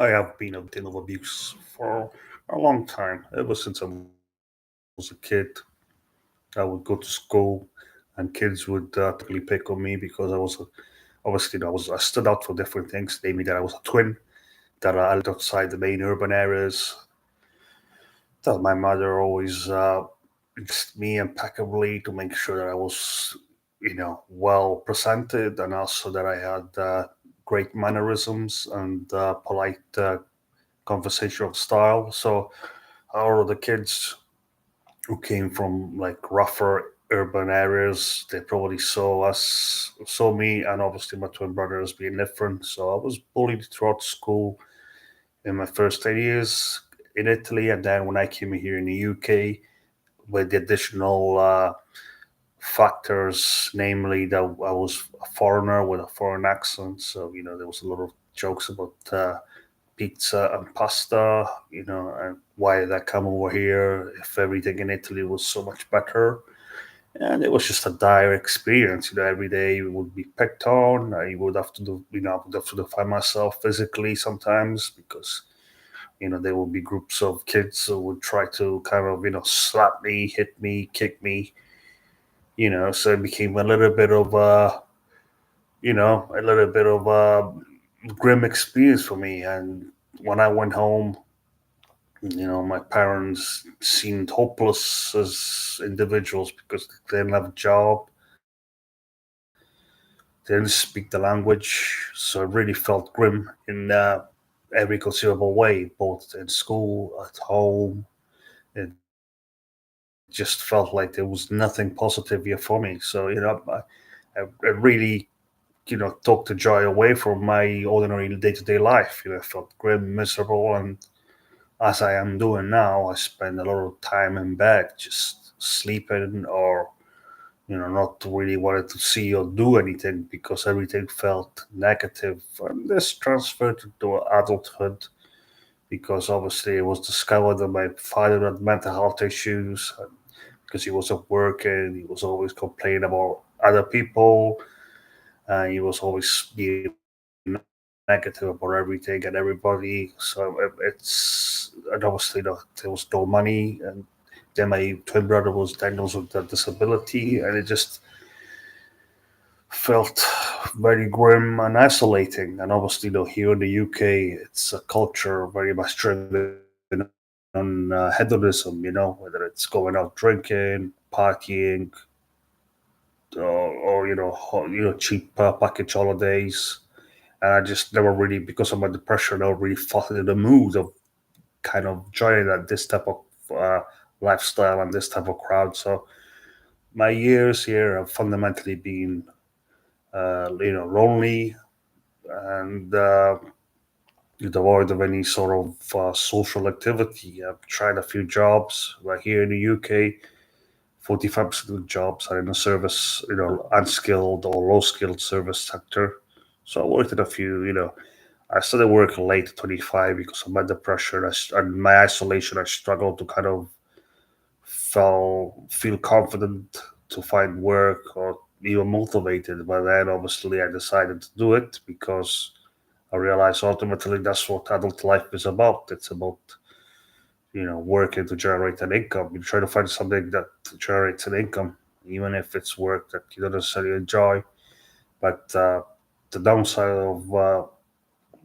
I have been a victim of abuse for a long time. Ever since I was a kid, I would go to school, and kids would typically pick on me because obviously I stood out for different things. Namely, that I was a twin, that I lived outside the main urban areas, that my mother always dressed me impeccably to make sure that I was, well presented, and also that I had great mannerisms and polite conversational style. So all of the kids who came from like rougher urban areas, they probably saw me, and obviously my twin brother as being different. So I was bullied throughout school in my first 10 years in Italy, and then when I came here in the UK, with the additional factors, namely that I was a foreigner with a foreign accent. So there was a lot of jokes about pizza and pasta, and why did I come over here if everything in Italy was so much better? And it was just a dire experience. Every day would be picked on. I would have to do, I would have to define myself physically sometimes because, there would be groups of kids who would try to kind of, slap me, hit me, kick me, so it became a little bit of a grim experience for me. And when I went home, my parents seemed hopeless as individuals because they didn't have a job, they didn't speak the language, so it really felt grim in every conceivable way, both in school, at home. It just felt like there was nothing positive here for me. So I really took the joy away from my ordinary day-to-day life. I felt grim, miserable, and as I am doing now, I spend a lot of time in bed, just sleeping, or not really wanting to see or do anything because everything felt negative. And this transferred to adulthood because obviously it was discovered that my father had mental health issues because he wasn't working. He was always complaining about other people. He was always being negative about everything and everybody. So it's and obviously there was no money, and then my twin brother was diagnosed with a disability, and it just felt very grim and isolating. And obviously, here in the UK, it's a culture very much driven on hedonism. Whether it's going out drinking, partying, or cheap package holidays. And I just never really, because of my depression, never really felt in the mood of kind of joining this type of uh, lifestyle and this type of crowd. So my years here have fundamentally been, lonely and devoid of any sort of social activity. I've tried a few jobs right here in the UK. 45% of the jobs are in the service, unskilled or low skilled service sector. So I worked at a few, I started working late at 25 because of my depression and my isolation. I struggled to kind of feel confident to find work or even motivated. But then obviously I decided to do it because I realized ultimately that's what adult life is about. It's about, working to generate an income. You try to find something that generates an income, even if it's work that you don't necessarily enjoy. But the downside of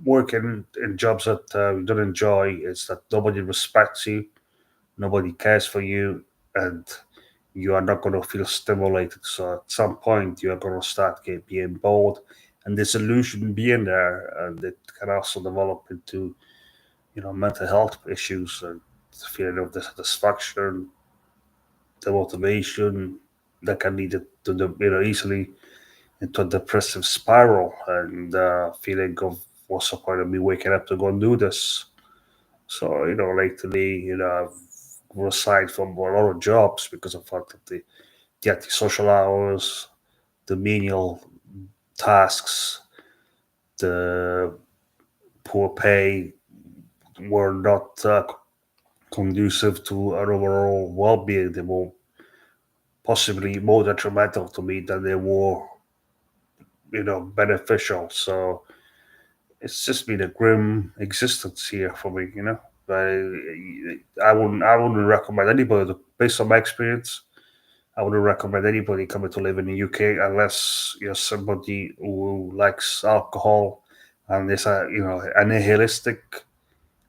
working in jobs that you don't enjoy is that nobody respects you, nobody cares for you, and you are not going to feel stimulated. So at some point, you are going to being bored and disillusion being there, and it can also develop into mental health issues and feeling of dissatisfaction, the motivation that can lead it to the easily into a depressive spiral and feeling of what's the point of me waking up to go and do this. So lately, I've resigned from a lot of jobs because I felt that the antisocial hours, the menial tasks, the poor pay were not conducive to an overall well-being. They were possibly more detrimental to me than they were, beneficial. So it's just been a grim existence here for me, you know. But I wouldn't recommend anybody, based on my experience, I wouldn't recommend anybody coming to live in the UK unless you're somebody who likes alcohol and is a nihilistic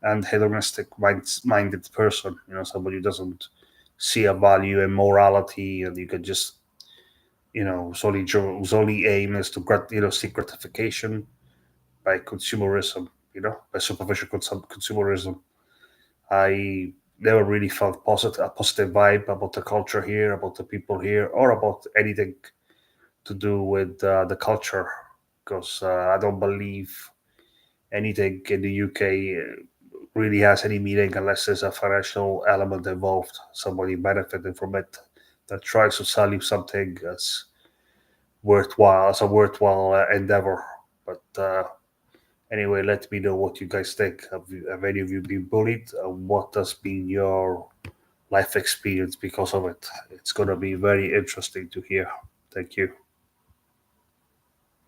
and hedonistic minded person. You know, somebody who doesn't see a value in morality, and you could just, whose only aim is to seek gratification by consumerism. By superficial consumerism. I never really felt a positive vibe about the culture here, about the people here, or about anything to do with the culture, because I don't believe anything in the UK really has any meaning unless there's a financial element involved, somebody benefiting from it that tries to sell you something as a worthwhile endeavor. But anyway, let me know what you guys think. Have any of you been bullied? What has been your life experience because of it? It's going to be very interesting to hear. Thank you.